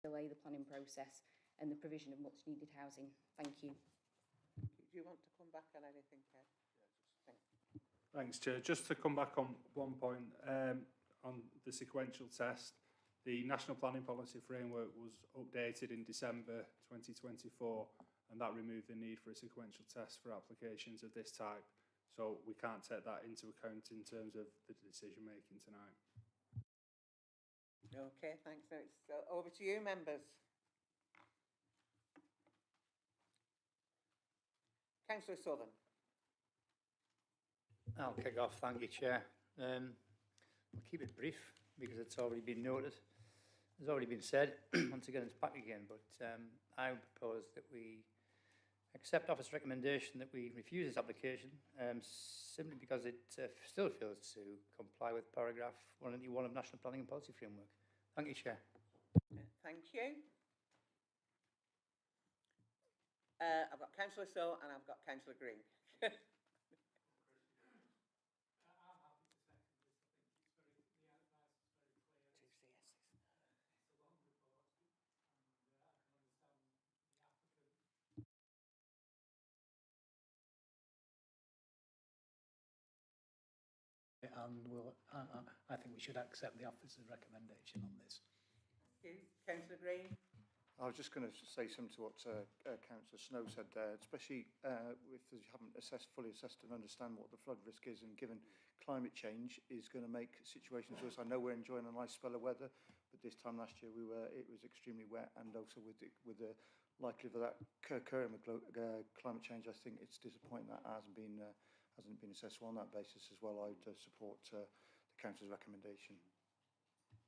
delay the planning process and the provision of much needed housing. Thank you. Do you want to come back on anything, Kev? Thanks, Chair. Just to come back on one point, on the sequential test, the National Planning Policy Framework was updated in December 2024, and that removed the need for a sequential test for applications of this type. So we can't take that into account in terms of the decision making tonight. Okay, thanks. Now it's over to you, members. Councillor Southern. I'll kick off. Thank you, Chair. I'll keep it brief because it's already been noted. It's already been said. Once again, it's back again. But I would propose that we accept office recommendation that we refuse this application simply because it still fails to comply with paragraph 191 of National Planning and Policy Framework. Thank you, Chair. Thank you. I've got Councillor So and I've got Councillor Green. And I think we should accept the officer's recommendation on this. Thank you. Councillor Green. I was just going to say something to what Councillor Snow said there, especially if you haven't fully assessed and understand what the flood risk is, and given climate change is going to make situations worse. I know we're enjoying a nice spell of weather, but this time last year it was extremely wet, and also with the likelihood of that occurring with climate change, I think it's disappointing that hasn't been assessed. So on that basis as well, I'd support the Councillor's recommendation.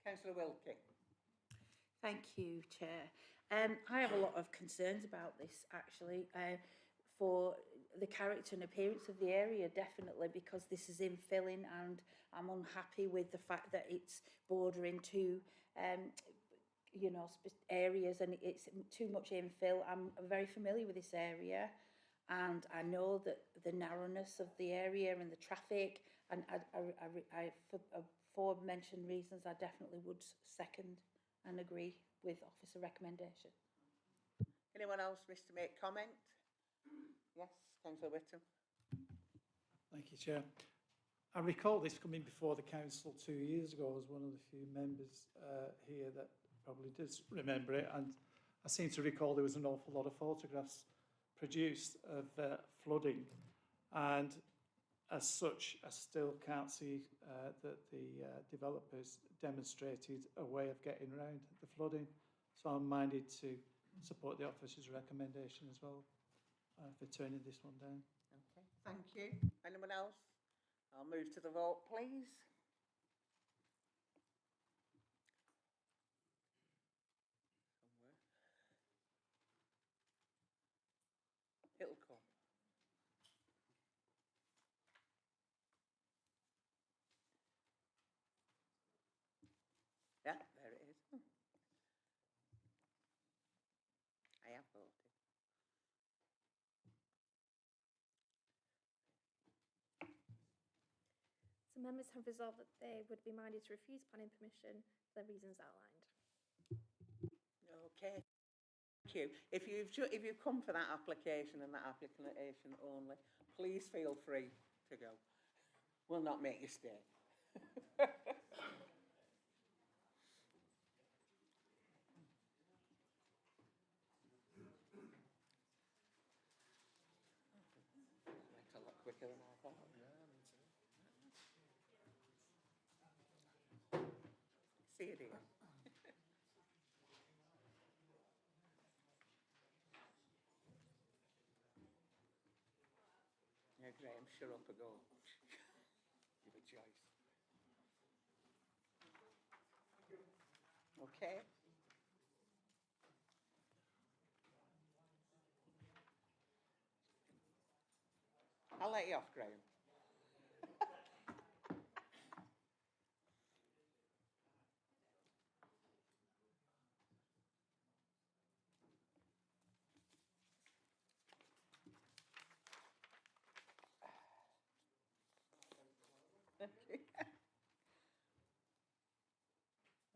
Councillor Wilkie. Thank you, Chair. I have a lot of concerns about this, actually, for the character and appearance of the area, definitely, because this is infilling, and I'm unhappy with the fact that it's bordering two, you know, areas, and it's too much infill. I'm very familiar with this area, and I know that the narrowness of the area and the traffic, and for aforementioned reasons, I definitely would second and agree with officer recommendation. Anyone else wish to make comment? Yes, Councillor Whittam. Thank you, Chair. I recall this coming before the council 2 years ago. I was one of the few members here that probably does remember it, and I seem to recall there was an awful lot of photographs produced of flooding, and as such I still can't see that the developers demonstrated a way of getting around the flooding, so I'm minded to support the officer's recommendation as well for turning this one down. Okay, thank you. Anyone else? I'll move to the vote, please. It'll come. Yeah, there it is. I have voted. So members have resolved that they would be minded to refuse planning permission for the reasons outlined. Okay. Thank you. If you've come for that application and that application only, please feel free to go. We'll not make you stay. Went a lot quicker than I thought. See you, dear. Now, Graham, shut up and go. You've a choice. Okay. I'll let you off, Graham.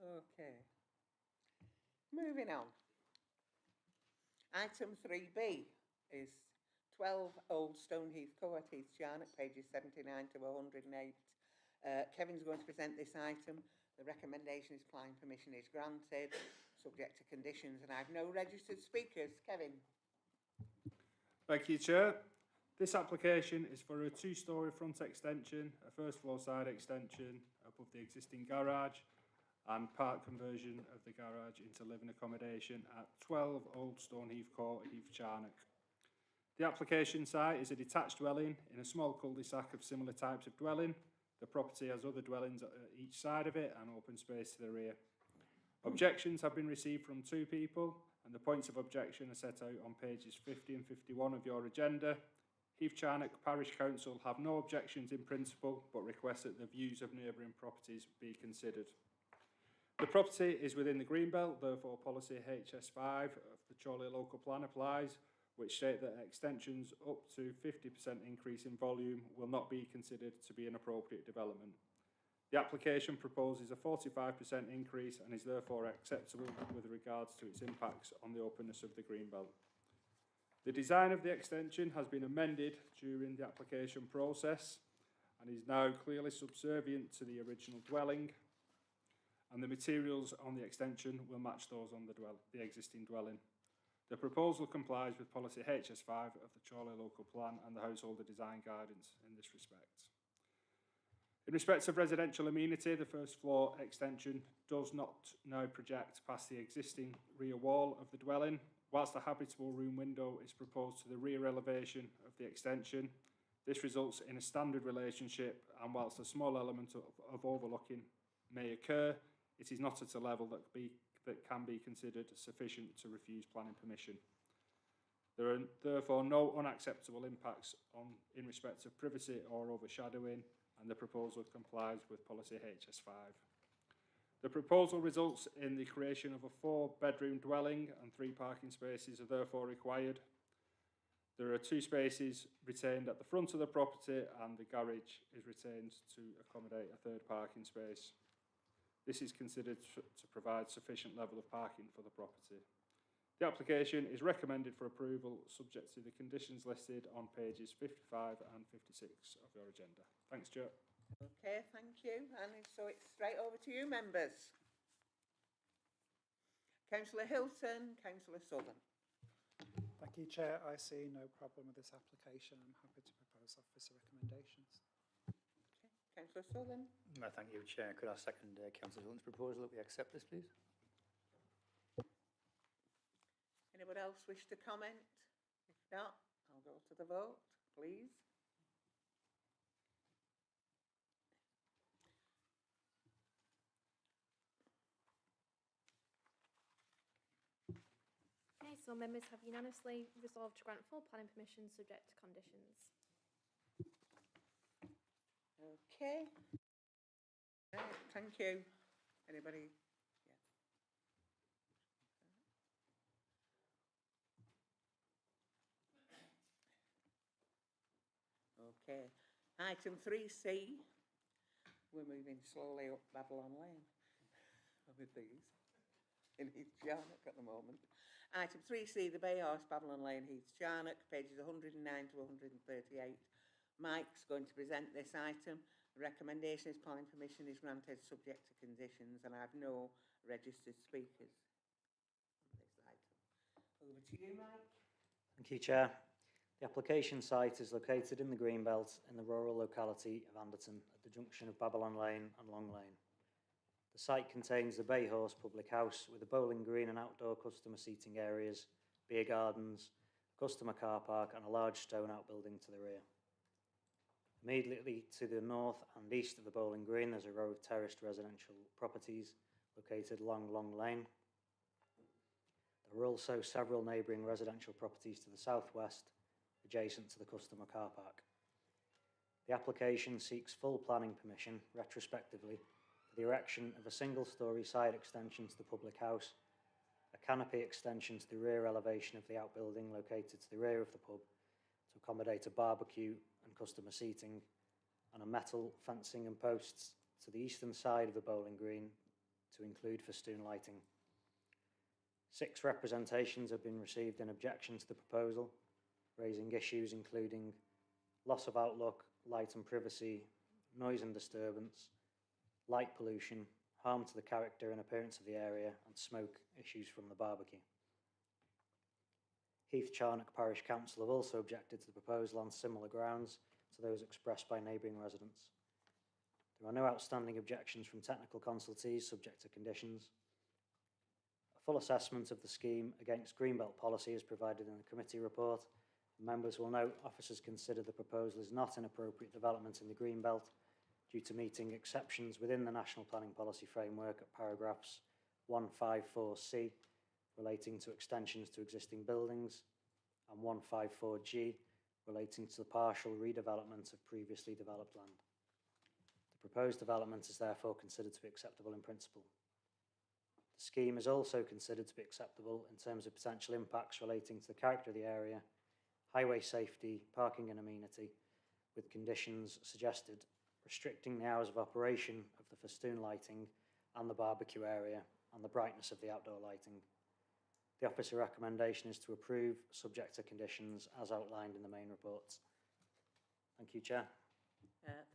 Okay. Moving on. Item 3B is 12 Old Stoneheath Court, Heath Charnock, pages 79 to 108. Kevin's going to present this item. The recommendation is planning permission is granted, subject to conditions, and I've no registered speakers. Kevin. Thank you, Chair. This application is for a two-storey front extension, a first floor side extension above the existing garage, and part conversion of the garage into living accommodation at 12 Old Stoneheath Court, Heath Charnock. The application site is a detached dwelling in a small cul-de-sac of similar types of dwelling. The property has other dwellings at each side of it and open space to the rear. Objections have been received from 2 people, and the points of objection are set out on pages 50 and 51 of your agenda. Heath Charnock Parish Council have no objections in principle, but request that the views of neighbouring properties be considered. The property is within the Greenbelt, therefore policy HS5 of the Chorley local plan applies, which state that extensions up to 50% increase in volume will not be considered to be an appropriate development. The application proposes a 45% increase and is therefore acceptable with regards to its impacts on the openness of the Greenbelt. The design of the extension has been amended during the application process and is now clearly subservient to the original dwelling, and the materials on the extension will match those on the existing dwelling. The proposal complies with policy HS5 of the Chorley local plan and the householder design guidance in this respect. In respect of residential amenity, the first floor extension does not now project past the existing rear wall of the dwelling. Whilst a habitable room window is proposed to the rear elevation of the extension, this results in a standard relationship, and whilst a small element of overlooking may occur, it is not at a level that can be considered sufficient to refuse planning permission. There are therefore no unacceptable impacts in respect of privacy or overshadowing, and the proposal complies with policy HS5. The proposal results in the creation of a 4-bedroom dwelling, and 3 parking spaces are therefore required. There are 2 spaces retained at the front of the property, and the garage is retained to accommodate a 3rd parking space. This is considered to provide sufficient level of parking for the property. The application is recommended for approval subject to the conditions listed on pages 55 and 56 of your agenda. Thanks, Chair. Okay, thank you. And so it's straight over to you, members. Councillor Hilton, Councillor Southern. Thank you, Chair. I see no problem with this application. I'm happy to propose officer recommendations. Councillor Southern. No, thank you, Chair. Could I second Councillor Hilton's proposal that we accept this, please? Anybody else wish to comment? If not, I'll go to the vote, please. Okay, so members have unanimously resolved to grant full planning permission subject to conditions. Okay. Right, thank you. Anybody? Okay. Item 3C. We're moving slowly up Babylon Lane with these in Heath Charnock at the moment. Item 3C, the Bay Horse, Babylon Lane, Heath Charnock, pages 109 to 138. Mike's going to present this item. The recommendation is planning permission is granted subject to conditions, and I have no registered speakers on this item. Over to you, Mike. Thank you, Chair. The application site is located in the Greenbelt in the rural locality of Anderton at the junction of Babylon Lane and Long Lane. The site contains the Bay Horse public house with a bowling green and outdoor customer seating areas, beer gardens, customer car park and a large stone outbuilding to the rear. Immediately to the north and east of the bowling green there's a row of terraced residential properties located along Long Lane. There are also several neighbouring residential properties to the southwest adjacent to the customer car park. The application seeks full planning permission retrospectively for the erection of a single-storey side extension to the public house, a canopy extension to the rear elevation of the outbuilding located to the rear of the pub to accommodate a barbecue and customer seating, and a metal fencing and posts to the eastern side of the bowling green to include festoon lighting. 6 representations have been received in objection to the proposal, raising issues including loss of outlook, light and privacy, noise and disturbance, light pollution, harm to the character and appearance of the area, and smoke issues from the barbecue. Heath Charnock Parish Council have also objected to the proposal on similar grounds to those expressed by neighbouring residents. There are no outstanding objections from technical consultees subject to conditions. A full assessment of the scheme against Greenbelt policy is provided in the committee report. Members will note officers consider the proposal is not an appropriate development in the Greenbelt due to meeting exceptions within the National Planning Policy Framework at paragraphs 154C relating to extensions to existing buildings and 154G relating to the partial redevelopment of previously developed land. The proposed development is therefore considered to be acceptable in principle. The scheme is also considered to be acceptable in terms of potential impacts relating to the character of the area, highway safety, parking and amenity, with conditions suggested restricting the hours of operation of the festoon lighting and the barbecue area and the brightness of the outdoor lighting. The officer recommendation is to approve, subject to conditions as outlined in the main reports. Thank you, Chair.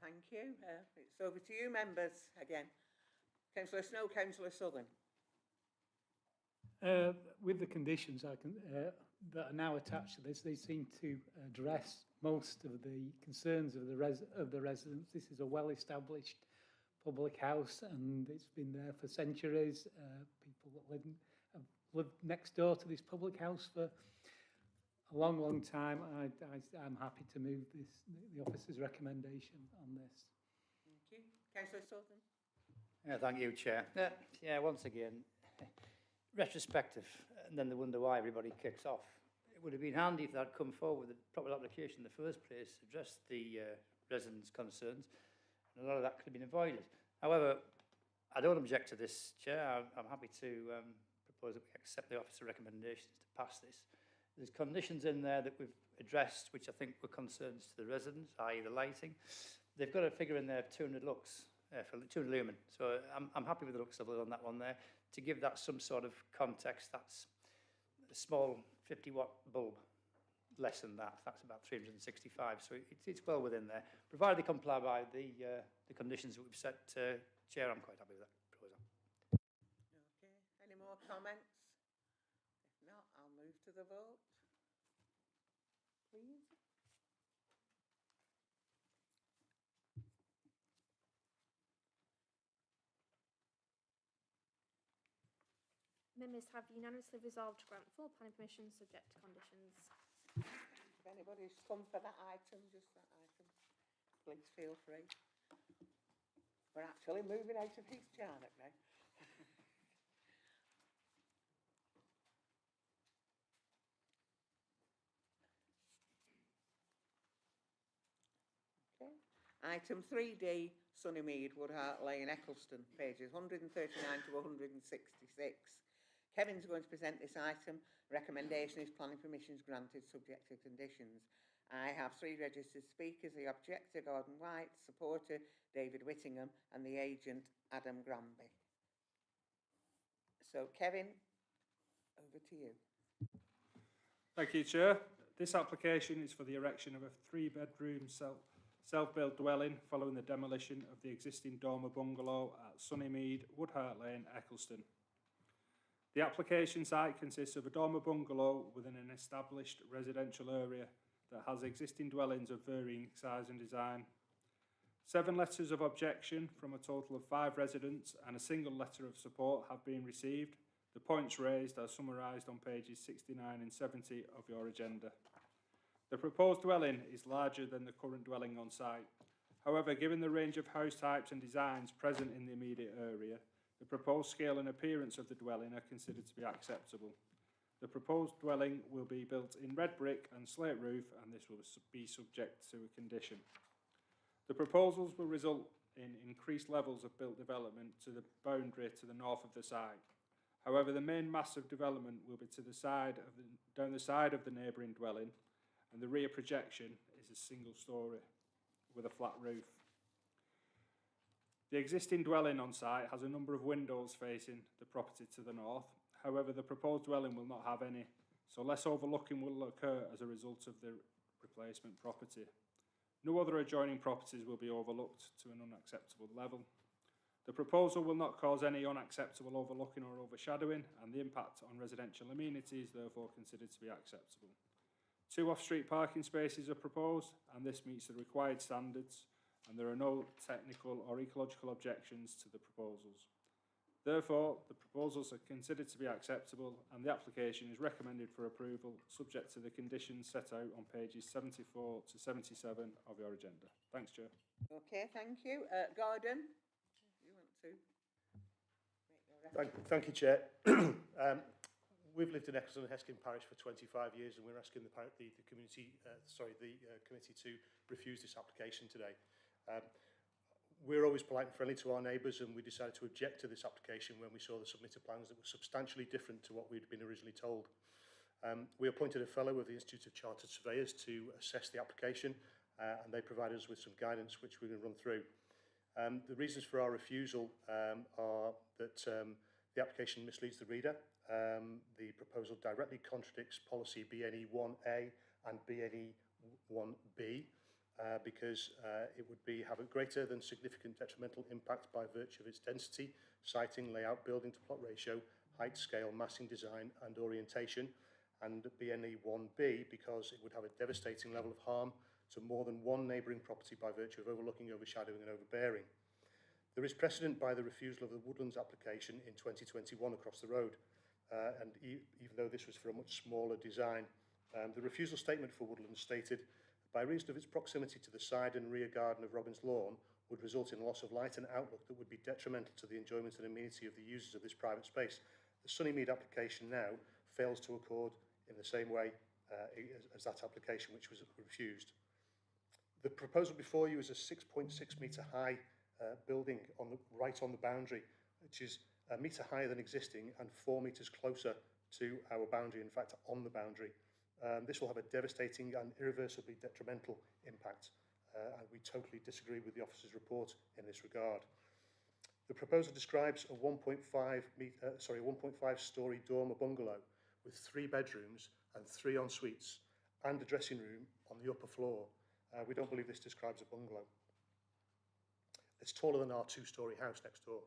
Thank you. It's over to you, members, again. Councillor Snow, Councillor Southern. With the conditions that are now attached to this, they seem to address most of the concerns of the residents. This is a well-established public house, and it's been there for centuries. People that have lived next door to this public house for a long, long time. I'm happy to move the officer's recommendation on this. Thank you. Councillor Southern. Yeah, thank you, Chair. Yeah, once again, retrospective, and then they wonder why everybody kicks off. It would have been handy if they'd come forward with a proper application in the first place, addressed the residents' concerns, and a lot of that could have been avoided. However, I don't object to this, Chair. I'm happy to propose that we accept the officer recommendations to pass this. There's conditions in there that we've addressed, which I think were concerns to the residents, i.e. the lighting. They've got a figure in there of 200 lux, for 200 lumen. So I'm happy with the looks of it on that one there. To give that some sort of context, that's a small 50-watt bulb, less than that. That's about 365. So it's well within there. Provided they comply by the conditions that we've set, Chair, I'm quite happy with that proposal. Okay. Any more comments? If not, I'll move to the vote. Please. Members have unanimously resolved to grant full planning permission subject to conditions. If anybody's come for that item, just that item, please feel free. We're actually moving out of Heath Charnock now. Okay. Item 3D, Sunnymead, Woodhart Lane, Eccleston, pages 139 to 166. Kevin's going to present this item. Recommendation is planning permission is granted subject to conditions. I have 3 registered speakers, the objector Gordon White, supporter David Whittingham and the agent Adam Granby. So Kevin, over to you. Thank you, Chair. This application is for the erection of a 3-bedroom self-built dwelling following the demolition of the existing dormer bungalow at Sunnymead, Woodhart Lane, Eccleston. The application site consists of a dormer bungalow within an established residential area that has existing dwellings of varying size and design. 7 letters of objection from a total of 5 residents and a single letter of support have been received. The points raised are summarised on pages 69 and 70 of your agenda. The proposed dwelling is larger than the current dwelling on site. However, given the range of house types and designs present in the immediate area, the proposed scale and appearance of the dwelling are considered to be acceptable. The proposed dwelling will be built in red brick and slate roof, and this will be subject to a condition. The proposals will result in increased levels of built development to the boundary to the north of the site. However, the main mass of development will be to the side of down the side of the neighbouring dwelling, and the rear projection is a single storey with a flat roof. The existing dwelling on site has a number of windows facing the property to the north. However, the proposed dwelling will not have any, so less overlooking will occur as a result of the replacement property. No other adjoining properties will be overlooked to an unacceptable level. The proposal will not cause any unacceptable overlooking or overshadowing, and the impact on residential amenities is therefore considered to be acceptable. 2 off-street parking spaces are proposed, and this meets the required standards, and there are no technical or ecological objections to the proposals. Therefore, the proposals are considered to be acceptable, and the application is recommended for approval, subject to the conditions set out on pages 74 to 77 of your agenda. Thanks, Chair. Okay, thank you. Gordon, you want to make your Thank you, Chair. We've lived in Exeter and Heskin Parish for 25 years, and we're asking the committee to refuse this application today. We're always polite and friendly to our neighbours, and we decided to object to this application when we saw the submitted plans that were substantially different to what we'd been originally told. We appointed a fellow of the Institute of Chartered Surveyors to assess the application, and they provided us with some guidance which we're going to run through. The reasons for our refusal are that the application misleads the reader. The proposal directly contradicts policy BNE 1A and BNE 1B because it would have a greater than significant detrimental impact by virtue of its density, siting, layout, building to plot ratio, height, scale, massing, design and orientation, and BNE 1B because it would have a devastating level of harm to more than one neighbouring property by virtue of overlooking, overshadowing and overbearing. There is precedent by the refusal of the Woodlands application in 2021 across the road, and even though this was for a much smaller design, the refusal statement for Woodlands stated, by reason of its proximity to the side and rear garden of Robin's Lawn, would result in loss of light and outlook that would be detrimental to the enjoyment and amenity of the users of this private space. The Sunnymead application now fails to accord in the same way as that application which was refused. The proposal before you is a 6.6 metre high building right on the boundary, which is a metre higher than existing and 4 metres closer to our boundary, in fact on the boundary. This will have a devastating and irreversibly detrimental impact, and we totally disagree with the officer's report in this regard. The proposal describes a 1.5 storey dormer bungalow with 3 bedrooms and 3 en-suites and a dressing room on the upper floor. We don't believe this describes a bungalow. It's taller than our 2-storey house next door.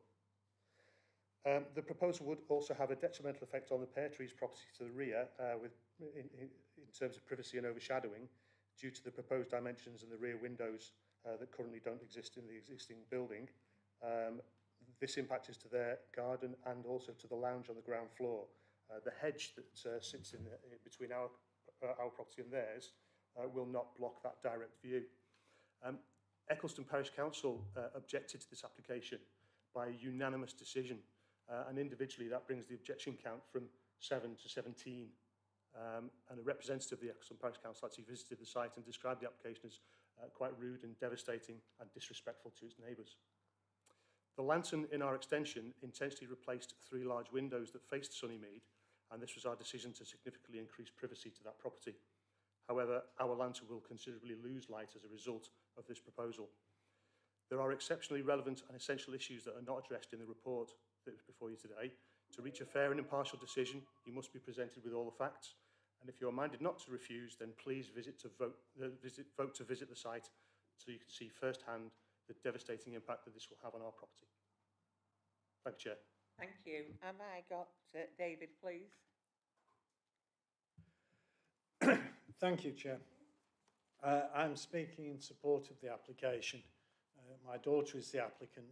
The proposal would also have a detrimental effect on the pear trees property to the rear in terms of privacy and overshadowing due to the proposed dimensions and the rear windows that currently don't exist in the existing building. This impact is to their garden and also to the lounge on the ground floor. The hedge that sits in between our property and theirs will not block that direct view. Eccleston Parish Council objected to this application by a unanimous decision, and individually that brings the objection count from 7 to 17. And a representative of the Eccleston Parish Council actually visited the site and described the application as quite rude and devastating and disrespectful to its neighbours. The lantern in our extension intentionally replaced 3 large windows that faced Sunnymead, and this was our decision to significantly increase privacy to that property. However, our lantern will considerably lose light as a result of this proposal. There are exceptionally relevant and essential issues that are not addressed in the report that is before you today. To reach a fair and impartial decision, you must be presented with all the facts. And if you're minded not to refuse, then please vote to visit the site so you can see firsthand the devastating impact that this will have on our property. Thank you, Chair. Thank you. Have I got David, please? Thank you, Chair. I'm speaking in support of the application. My daughter is the applicant.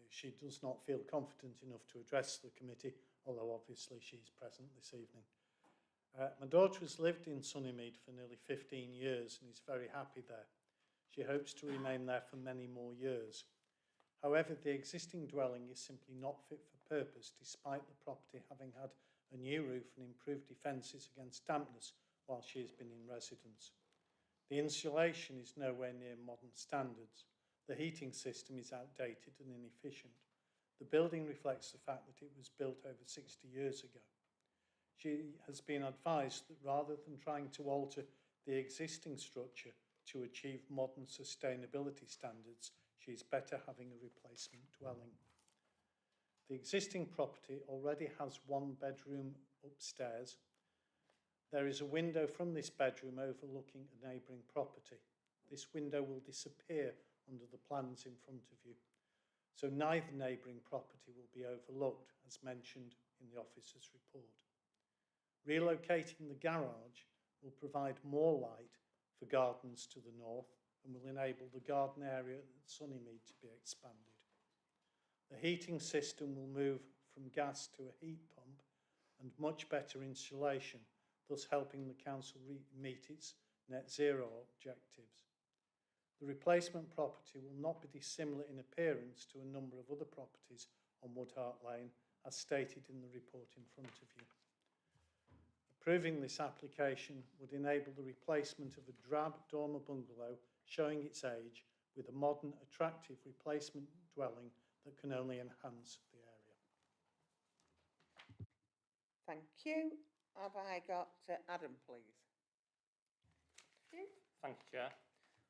She does not feel confident enough to address the committee, although obviously she's present this evening. My daughter has lived in Sunnymead for nearly 15 years and is very happy there. She hopes to remain there for many more years. However, the existing dwelling is simply not fit for purpose, despite the property having had a new roof and improved defences against dampness while she has been in residence. The insulation is nowhere near modern standards. The heating system is outdated and inefficient. The building reflects the fact that it was built over 60 years ago. She has been advised that rather than trying to alter the existing structure to achieve modern sustainability standards, she is better having a replacement dwelling. The existing property already has one bedroom upstairs. There is a window from this bedroom overlooking a neighbouring property. This window will disappear under the plans in front of you, so neither neighbouring property will be overlooked, as mentioned in the officer's report. Relocating the garage will provide more light for gardens to the north and will enable the garden area at Sunnymead to be expanded. The heating system will move from gas to a heat pump and much better insulation, thus helping the council meet its net zero objectives. The replacement property will not be dissimilar in appearance to a number of other properties on Woodhart Lane, as stated in the report in front of you. Approving this application would enable the replacement of a drab dormer bungalow showing its age with a modern, attractive replacement dwelling that can only enhance the area. Thank you. Have I got Adam, please? Thank you, Chair.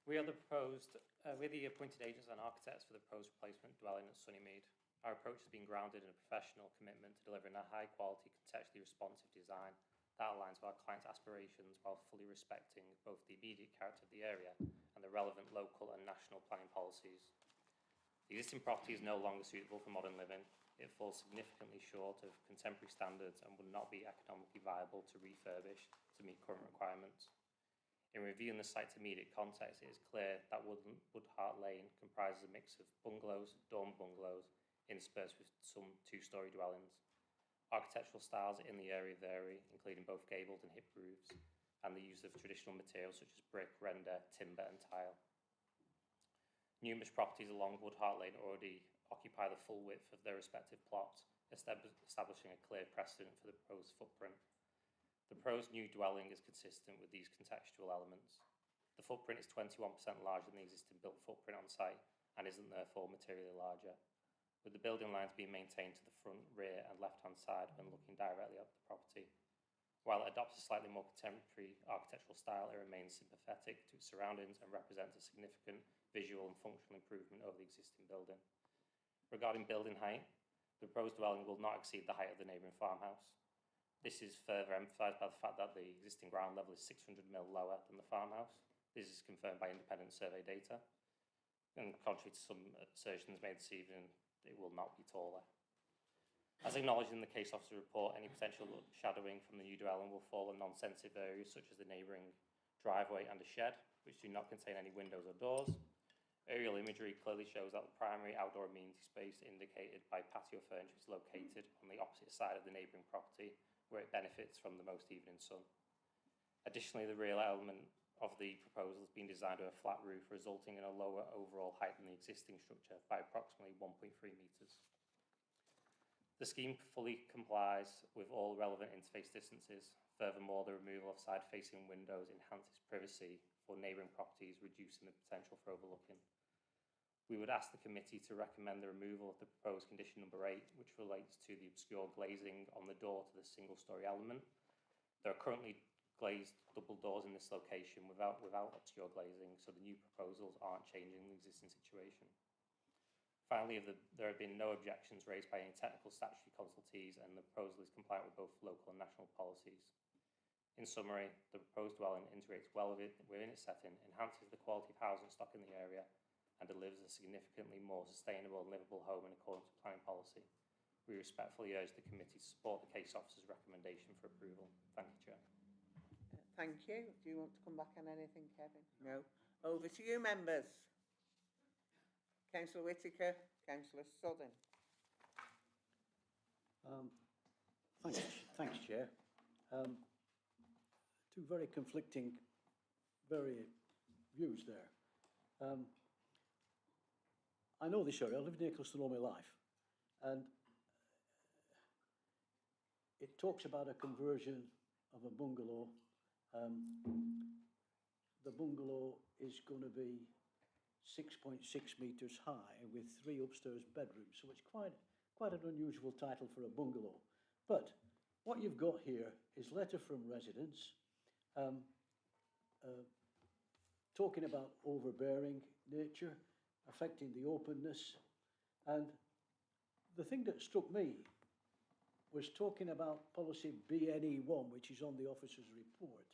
We're the appointed agents and architects for the proposed replacement dwelling at Sunnymead. Our approach has been grounded in a professional commitment to delivering a high-quality, contextually responsive design that aligns with our clients' aspirations while fully respecting both the immediate character of the area and the relevant local and national planning policies. The existing property is no longer suitable for modern living. It falls significantly short of contemporary standards and would not be economically viable to refurbish to meet current requirements. In reviewing the site's immediate context, it is clear that Woodhart Lane comprises a mix of bungalows, dorm bungalows, interspersed with some two-storey dwellings. Architectural styles in the area vary, including both gabled and hip roofs, and the use of traditional materials such as brick, render, timber and tile. Numerous properties along Woodhart Lane already occupy the full width of their respective plots, establishing a clear precedent for the proposed footprint. The proposed new dwelling is consistent with these contextual elements. The footprint is 21% larger than the existing built footprint on site and isn't therefore materially larger, with the building lines being maintained to the front, rear and left-hand side when looking directly at the property. While it adopts a slightly more contemporary architectural style, it remains sympathetic to its surroundings and represents a significant visual and functional improvement over the existing building. Regarding building height, the proposed dwelling will not exceed the height of the neighbouring farmhouse. This is further emphasised by the fact that the existing ground level is 600 mil lower than the farmhouse. This is confirmed by independent survey data. And contrary to some assertions made this evening, it will not be taller. As acknowledged in the case officer report, any potential shadowing from the new dwelling will fall on non-sensitive areas such as the neighbouring driveway and a shed, which do not contain any windows or doors. Aerial imagery clearly shows that the primary outdoor amenity space indicated by patio furniture is located on the opposite side of the neighbouring property, where it benefits from the most evening sun. Additionally, the rear element of the proposal has been designed with a flat roof, resulting in a lower overall height than the existing structure by approximately 1.3 metres. The scheme fully complies with all relevant interface distances. Furthermore, the removal of side-facing windows enhances privacy for neighbouring properties, reducing the potential for overlooking. We would ask the committee to recommend the removal of the proposed condition number 8, which relates to the obscure glazing on the door to the single-storey element. There are currently glazed double doors in this location without obscure glazing, so the new proposals aren't changing the existing situation. Finally, there have been no objections raised by any technical statutory consultees, and the proposal is compliant with both local and national policies. In summary, the proposed dwelling integrates well within its setting, enhances the quality of housing stock in the area, and delivers a significantly more sustainable and livable home in accordance with planning policy. We respectfully urge the committee to support the case officer's recommendation for approval. Thank you, Chair. Thank you. Do you want to come back on anything, Kevin? No. Over to you, members. Councillor Whittaker, Councillor Southern. Thanks, Chair. Two very conflicting views there. I know this area. I lived near Cluston all my life, and it talks about a conversion of a bungalow. The bungalow is going to be 6.6 metres high with 3 upstairs bedrooms, so it's quite an unusual title for a bungalow. But what you've got here is letter from residents talking about overbearing nature, affecting the openness, and the thing that struck me was talking about policy BNE1, which is on the officer's report.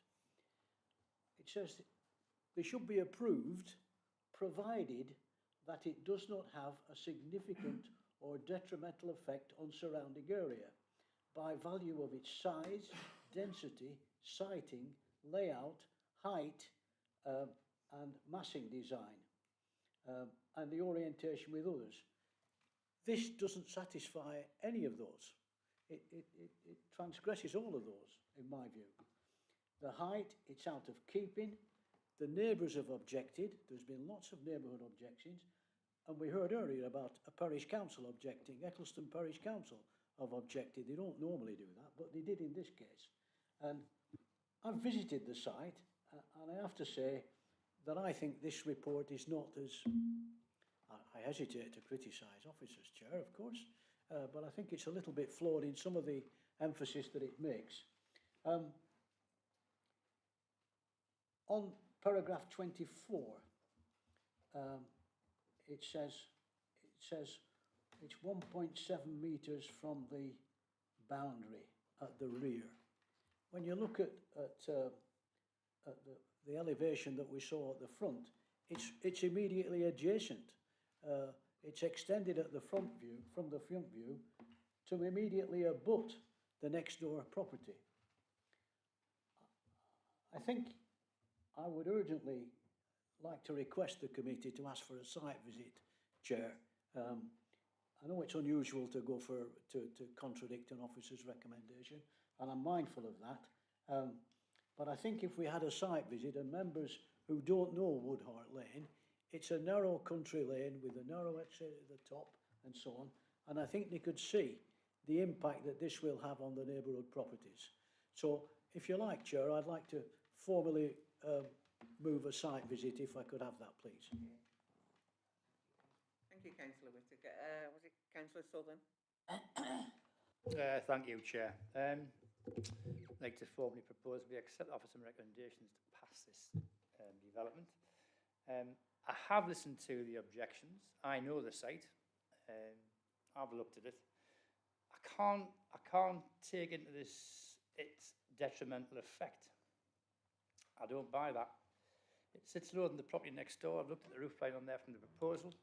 It says they should be approved provided that it does not have a significant or detrimental effect on surrounding area by value of its size, density, siting, layout, height, and massing design, and the orientation with others. This doesn't satisfy any of those. It transgresses all of those, in my view. The height, it's out of keeping. The neighbours have objected. There's been lots of neighbourhood objections. And we heard earlier about a parish council objecting. Eccleston Parish Council have objected. They don't normally do that, but they did in this case. And I've visited the site, and I have to say that I think this report is not as... I hesitate to criticise officers, Chair, of course, but I think it's a little bit flawed in some of the emphasis that it makes. On paragraph 24, it says it's 1.7 metres from the boundary at the rear. When you look at the elevation that we saw at the front, it's immediately adjacent. It's extended at the front view, from the front view, to immediately abut the next door property. I think I would urgently like to request the committee to ask for a site visit, Chair. I know it's unusual to go to contradict an officer's recommendation, and I'm mindful of that. But I think if we had a site visit, and members who don't know Woodhart Lane, it's a narrow country lane with a narrow exit at the top and so on, and I think they could see the impact that this will have on the neighbourhood properties. So, if you like, Chair, I'd like to formally move a site visit, if I could have that, please. Thank you, Councillor Whittaker. Was it Councillor Southern? Thank you, Chair. I'd like to formally propose we accept officer recommendations to pass this development. I have listened to the objections. I know the site. I've looked at it. I can't take into this its detrimental effect. I don't buy that. It sits lower than the property next door. I've looked at the roof line on there from the proposal.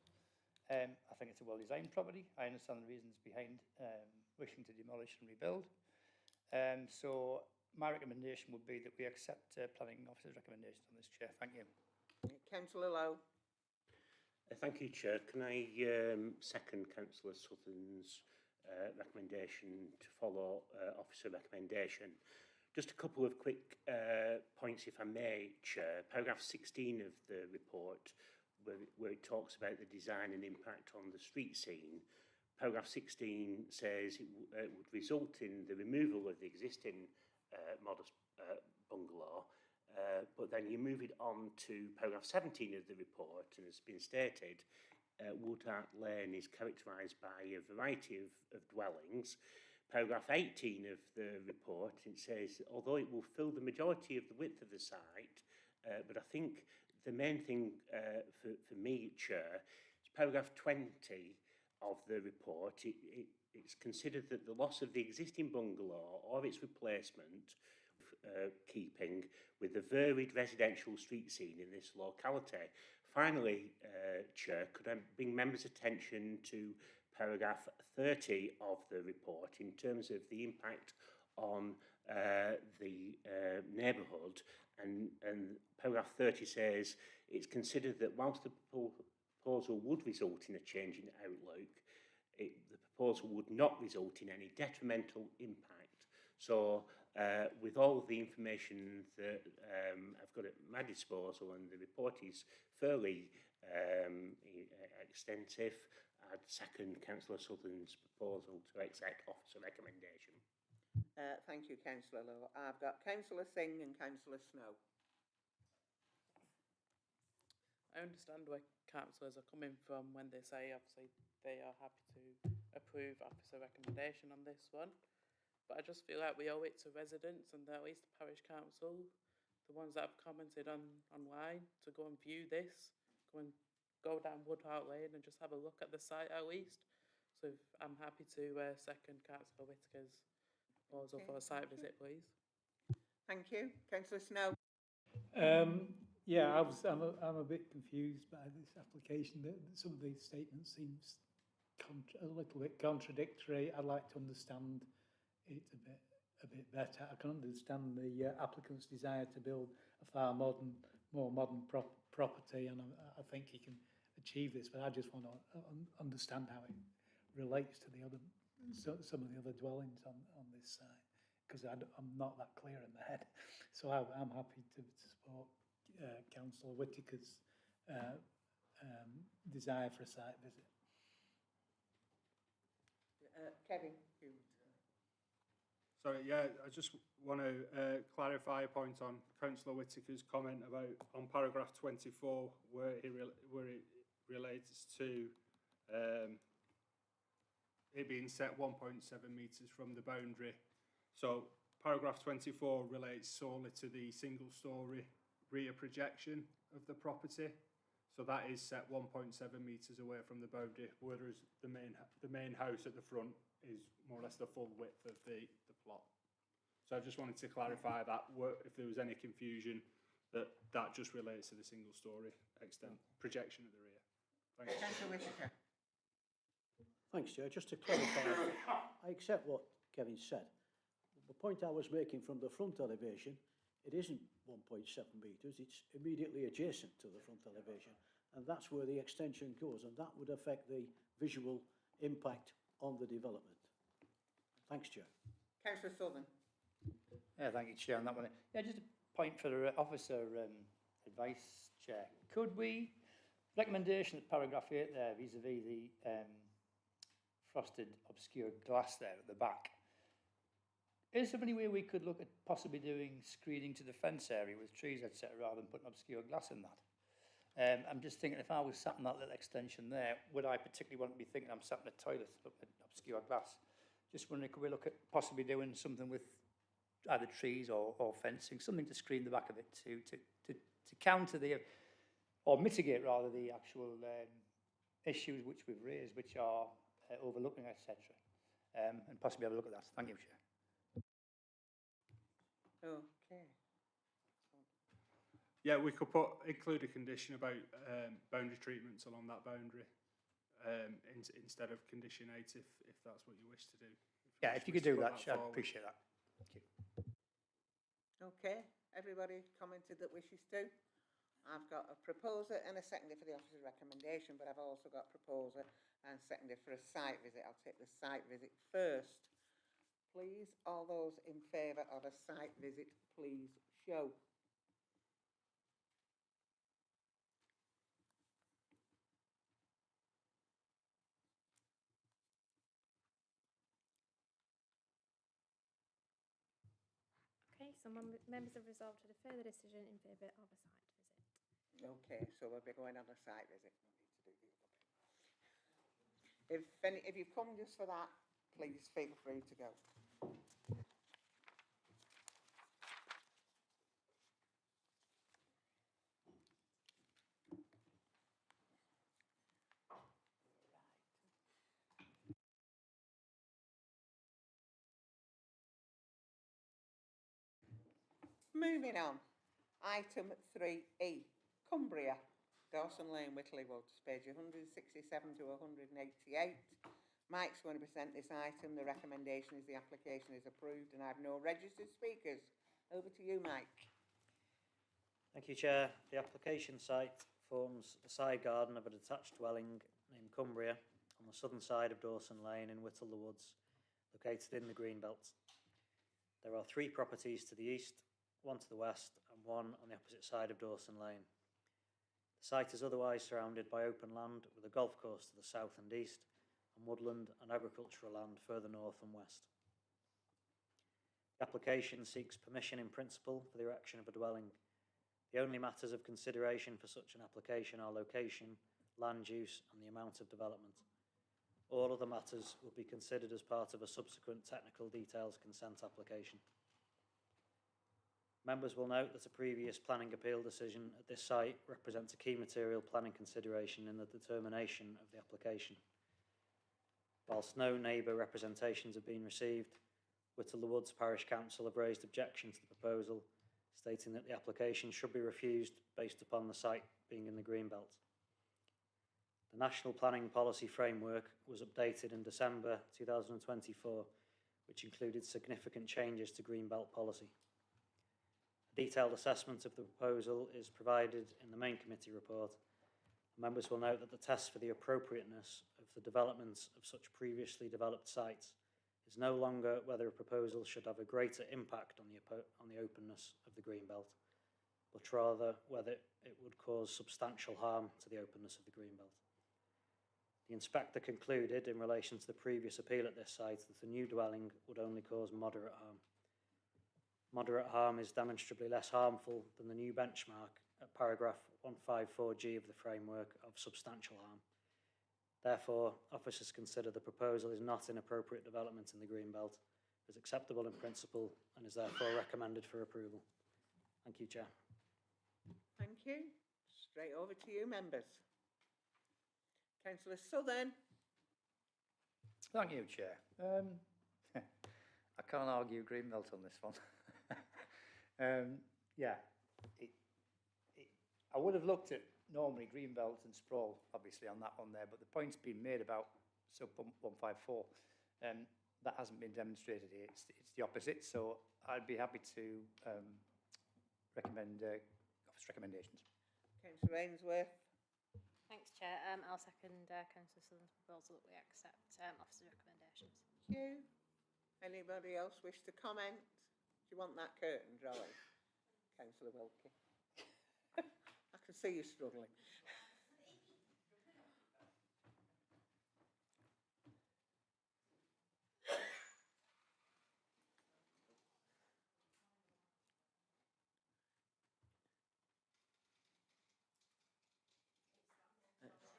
I think it's a well-designed property. I understand the reasons behind wishing to demolish and rebuild. So my recommendation would be that we accept planning officer's recommendations on this, Chair. Thank you. Councillor Lowe. Thank you, Chair. Can I second Councillor Southern's recommendation to follow officer recommendation? Just a couple of quick points, if I may, Chair. Paragraph 16 of the report, where it talks about the design and impact on the street scene. Paragraph 16 says it would result in the removal of the existing modest bungalow, but then you move it on to paragraph 17 of the report, and it's been stated, Woodhart Lane is characterised by a variety of dwellings. Paragraph 18 of the report, it says, although it will fill the majority of the width of the site, but I think the main thing for me, Chair, is paragraph 20 of the report. It's considered that the loss of the existing bungalow or its replacement keeping with the varied residential street scene in this locality. Finally, Chair, could I bring members' attention to paragraph 30 of the report in terms of the impact on the neighbourhood, and paragraph 30 says it's considered that whilst the proposal would result in a change in outlook, the proposal would not result in any detrimental impact. So with all of the information that I've got at my disposal, and the report is fairly extensive, I'd second Councillor Southern's proposal to accept officer recommendation. Thank you, Councillor Lowe. I've got Councillor Singh and Councillor Snow. I understand where councillors are coming from when they say, obviously, they are happy to approve officer recommendation on this one. But I just feel like we owe it to residents, and at least the parish council, the ones that have commented online, to go and view this, go down Woodhart Lane and just have a look at the site at least. So I'm happy to second Councillor Whittaker's proposal for a site visit, please. Thank you. Councillor Snow. Yeah, I'm a bit confused by this application. Some of these statements seems a little bit contradictory. I'd like to understand it a bit better. I can understand the applicant's desire to build a far more modern property, and I think he can achieve this. But I just want to understand how it relates to the other some of the other dwellings on this site, because I'm not that clear in my head. So I'm happy to support Councillor Whittaker's desire for a site visit. Kevin. Sorry, yeah, I just want to clarify a point on Councillor Whittaker's comment about on paragraph 24 where it relates to it being set 1.7 metres from the boundary. So paragraph 24 relates solely to the single storey rear projection of the property. So that is set 1.7 metres away from the boundary, whereas the main house at the front is more or less the full width of the plot. So I just wanted to clarify that if there was any confusion, that just relates to the single storey extent projection of the rear. Thanks. Councillor Whittaker. Thanks, Chair. Just to clarify, I accept what Kevin said. The point I was making from the front elevation, it isn't 1.7 metres, it's immediately adjacent to the front elevation. And that's where the extension goes, and that would affect the visual impact on the development. Thanks, Chair. Councillor Southern. Yeah, thank you, Chair, on that one. Yeah, just a point for officer advice, Chair. Could we, recommendation at paragraph 8 there, vis-a-vis the frosted obscure glass there at the back. Is there any way we could look at possibly doing screening to the fence area with trees, etc., rather than putting obscure glass in that? I'm just thinking, if I was sat in that little extension there, would I particularly want to be thinking I'm sat in a toilet looking at obscure glass? Just wondering, could we look at possibly doing something with either trees or fencing, something to screen the back of it to counter the, or mitigate rather, the actual issues which we've raised, which are overlooking, etc. And possibly have a look at that. Thank you, Chair. Okay. Yeah, we could include a condition about boundary treatments along that boundary instead of condition 8 if that's what you wish to do. If you could do that, Chair, I'd appreciate that. Thank you. Okay, everybody commented that wishes to. I've got a proposer and a seconder for the officer's recommendation, but I've also got a proposer and seconder for a site visit. I'll take the site visit first. Please, all those in favour of a site visit, please show. Okay, so members have resolved to defer the decision in favour of a site visit. Okay, so we'll be going on a site visit. No need to do the other bit. If you've come just for that, please feel free to go. Moving on, item 3E, Cumbria, Dawson Lane, Whitley Woods, page 167 to 188. Mike's going to present this item. The recommendation is the application is approved and I have no registered speakers. Over to you, Mike. Thank you, Chair. The application site forms a side garden of a detached dwelling named Cumbria on the southern side of Dawson Lane in Whittle the Woods, located in the Greenbelt. There are 3 properties to the east, 1 to the west and 1 on the opposite side of Dawson Lane. The site is otherwise surrounded by open land with a golf course to the south and east and woodland and agricultural land further north and west. The application seeks permission in principle for the erection of a dwelling. The only matters of consideration for such an application are location, land use and the amount of development. All other matters will be considered as part of a subsequent technical details consent application. Members will note that a previous planning appeal decision at this site represents a key material planning consideration in the determination of the application. Whilst no neighbour representations have been received, Whittle the Woods Parish Council have raised objection to the proposal, stating that the application should be refused based upon the site being in the Greenbelt. The National Planning Policy Framework was updated in December 2024, which included significant changes to Greenbelt policy. A detailed assessment of the proposal is provided in the main committee report. Members will note that the test for the appropriateness of the developments of such previously developed sites is no longer whether a proposal should have a greater impact on the openness of the Greenbelt, but rather whether it would cause substantial harm to the openness of the Greenbelt. The inspector concluded in relation to the previous appeal at this site that the new dwelling would only cause moderate harm. Moderate harm is demonstrably less harmful than the new benchmark at paragraph 154G of the framework of substantial harm. Therefore, officers consider the proposal is not inappropriate development in the Greenbelt, is acceptable in principle, and is therefore recommended for approval. Thank you, Chair. Thank you. Straight over to you, members. Councillor Southern. Thank you, Chair. I can't argue Greenbelt on this one. Yeah, I would have looked at normally Greenbelt and sprawl, obviously, on that one there, but the point's been made about sub 154. That hasn't been demonstrated here. It's the opposite, so I'd be happy to recommend office recommendations. Councillor Ainsworth. Thanks, Chair. I'll second Councillor Southern's proposal that we accept officer recommendations. Thank you. Anybody else wish to comment? Do you want that curtain drawing? Councillor Wilkie. I can see you struggling.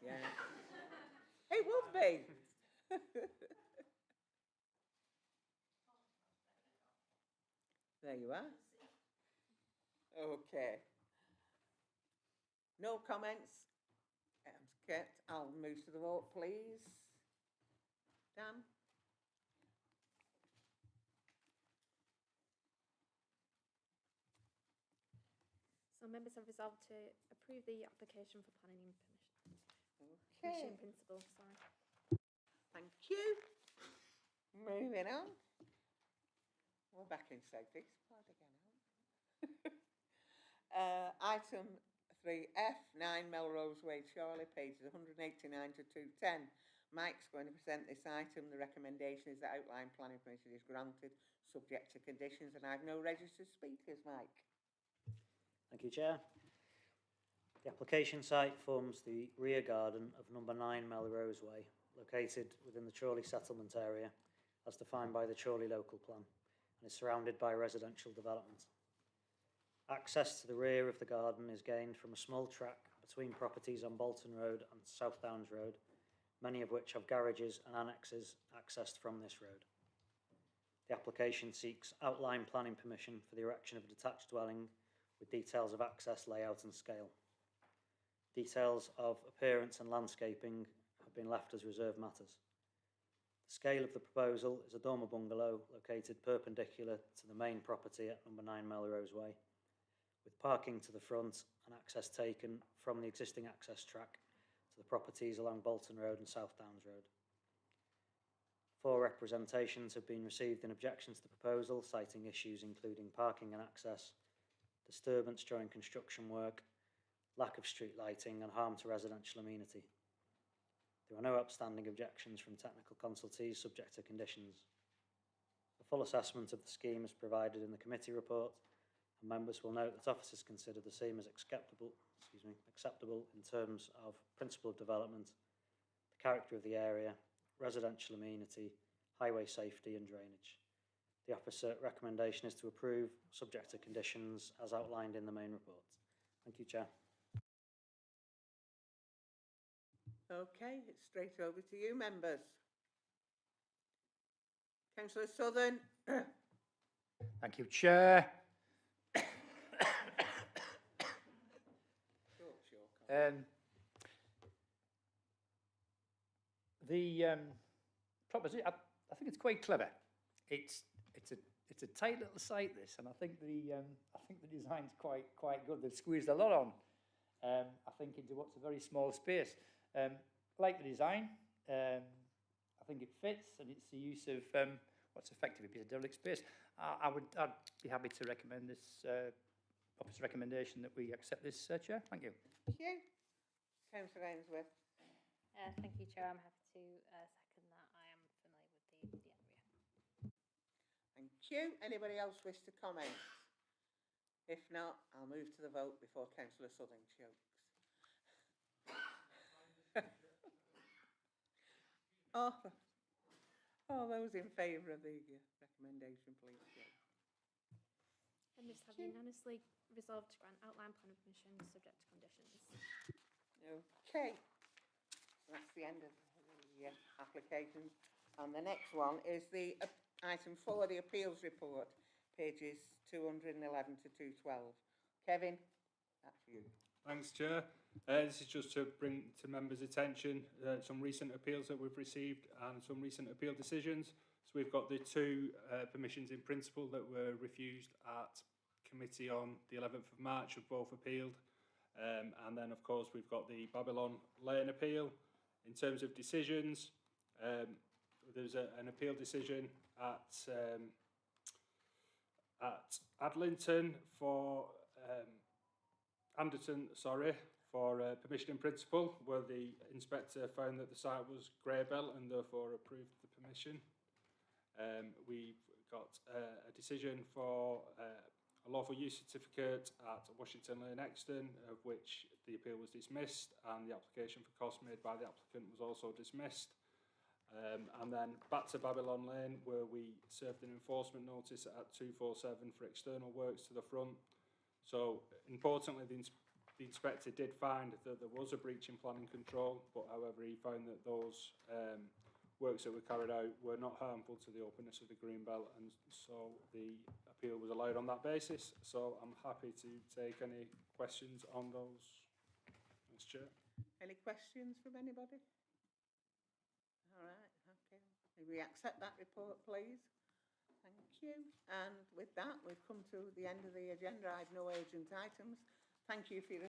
Yeah. It would be. There you are. Okay. No comments? Okay, I'll move to the vote, please. Dan? So members have resolved to approve the application for planning permission. Okay. In principle, sorry. Thank you. Moving on. We're back inside this part again, aren't we? Item 3F, 9 Melrose Way, Chorley, pages 189 to 210. Mike's going to present this item. The recommendation is that outline planning permission is granted, subject to conditions, and I've no registered speakers, Mike. Thank you, Chair. The application site forms the rear garden of number 9 Melrose Way, located within the Chorley settlement area, as defined by the Chorley local plan, and is surrounded by residential development. Access to the rear of the garden is gained from a small track between properties on Bolton Road and South Downs Road, many of which have garages and annexes accessed from this road. The application seeks outline planning permission for the erection of a detached dwelling with details of access, layout and scale. Details of appearance and landscaping have been left as reserved matters. The scale of the proposal is a dormer bungalow located perpendicular to the main property at number 9 Melrose Way, with parking to the front and access taken from the existing access track to the properties along Bolton Road and South Downs Road. 4 representations have been received in objection to the proposal, citing issues including parking and access, disturbance during construction work, lack of street lighting and harm to residential amenity. There are no outstanding objections from technical consultees subject to conditions. A full assessment of the scheme is provided in the committee report, and members will note that officers consider the same as acceptable in terms of principle of development, the character of the area, residential amenity, highway safety and drainage. The officer recommendation is to approve, subject to conditions as outlined in the main report. Thank you, Chair. Okay, it's straight over to you, members. Councillor Southern. Thank you, Chair. proposition, I think it's quite clever. It's a tight little site, this, and I think the design's quite good. They've squeezed a lot on, I think, into what's a very small space. Like the design, I think it fits, and it's the use of what's effectively a piece of derelict space. I'd be happy to recommend this office recommendation that we accept this, Chair. Thank you. Thank you. Councillor Ainsworth. Thank you, Chair. I'm happy to second that. I am familiar with the area. Thank you. Anybody else wish to comment? If not, I'll move to the vote before Councillor Southern chokes. All those in favour of the recommendation, please show. And this have unanimously resolved to grant outline planning permission subject to conditions. Okay, that's the end of the applications. And the next one is the item 4, the appeals report, pages 211 to 212. Kevin, that's you. Thanks, Chair. This is just to bring to members' attention some recent appeals that we've received and some recent appeal decisions. So we've got the two permissions in principle that were refused at committee on the 11th of March, have both appealed. And then, of course, we've got the Babylon Lane appeal. In terms of decisions, there's an appeal decision at Adlington for Anderton, for permission in principle, where the inspector found that the site was grey belt and therefore approved the permission. We've got a decision for a lawful use certificate at Washington Lane, Exton, of which the appeal was dismissed, and the application for costs made by the applicant was also dismissed. And then back to Babylon Lane, where we served an enforcement notice at 247 for external works to the front. So, importantly, the inspector did find that there was a breach in planning control, but however he found that those works that were carried out were not harmful to the openness of the green belt, and so the appeal was allowed on that basis. So I'm happy to take any questions on those. Thanks, Chair. Any questions from anybody? All right, okay. May we accept that report, please? Thank you. And with that, we've come to the end of the agenda. I have no urgent items. Thank you for your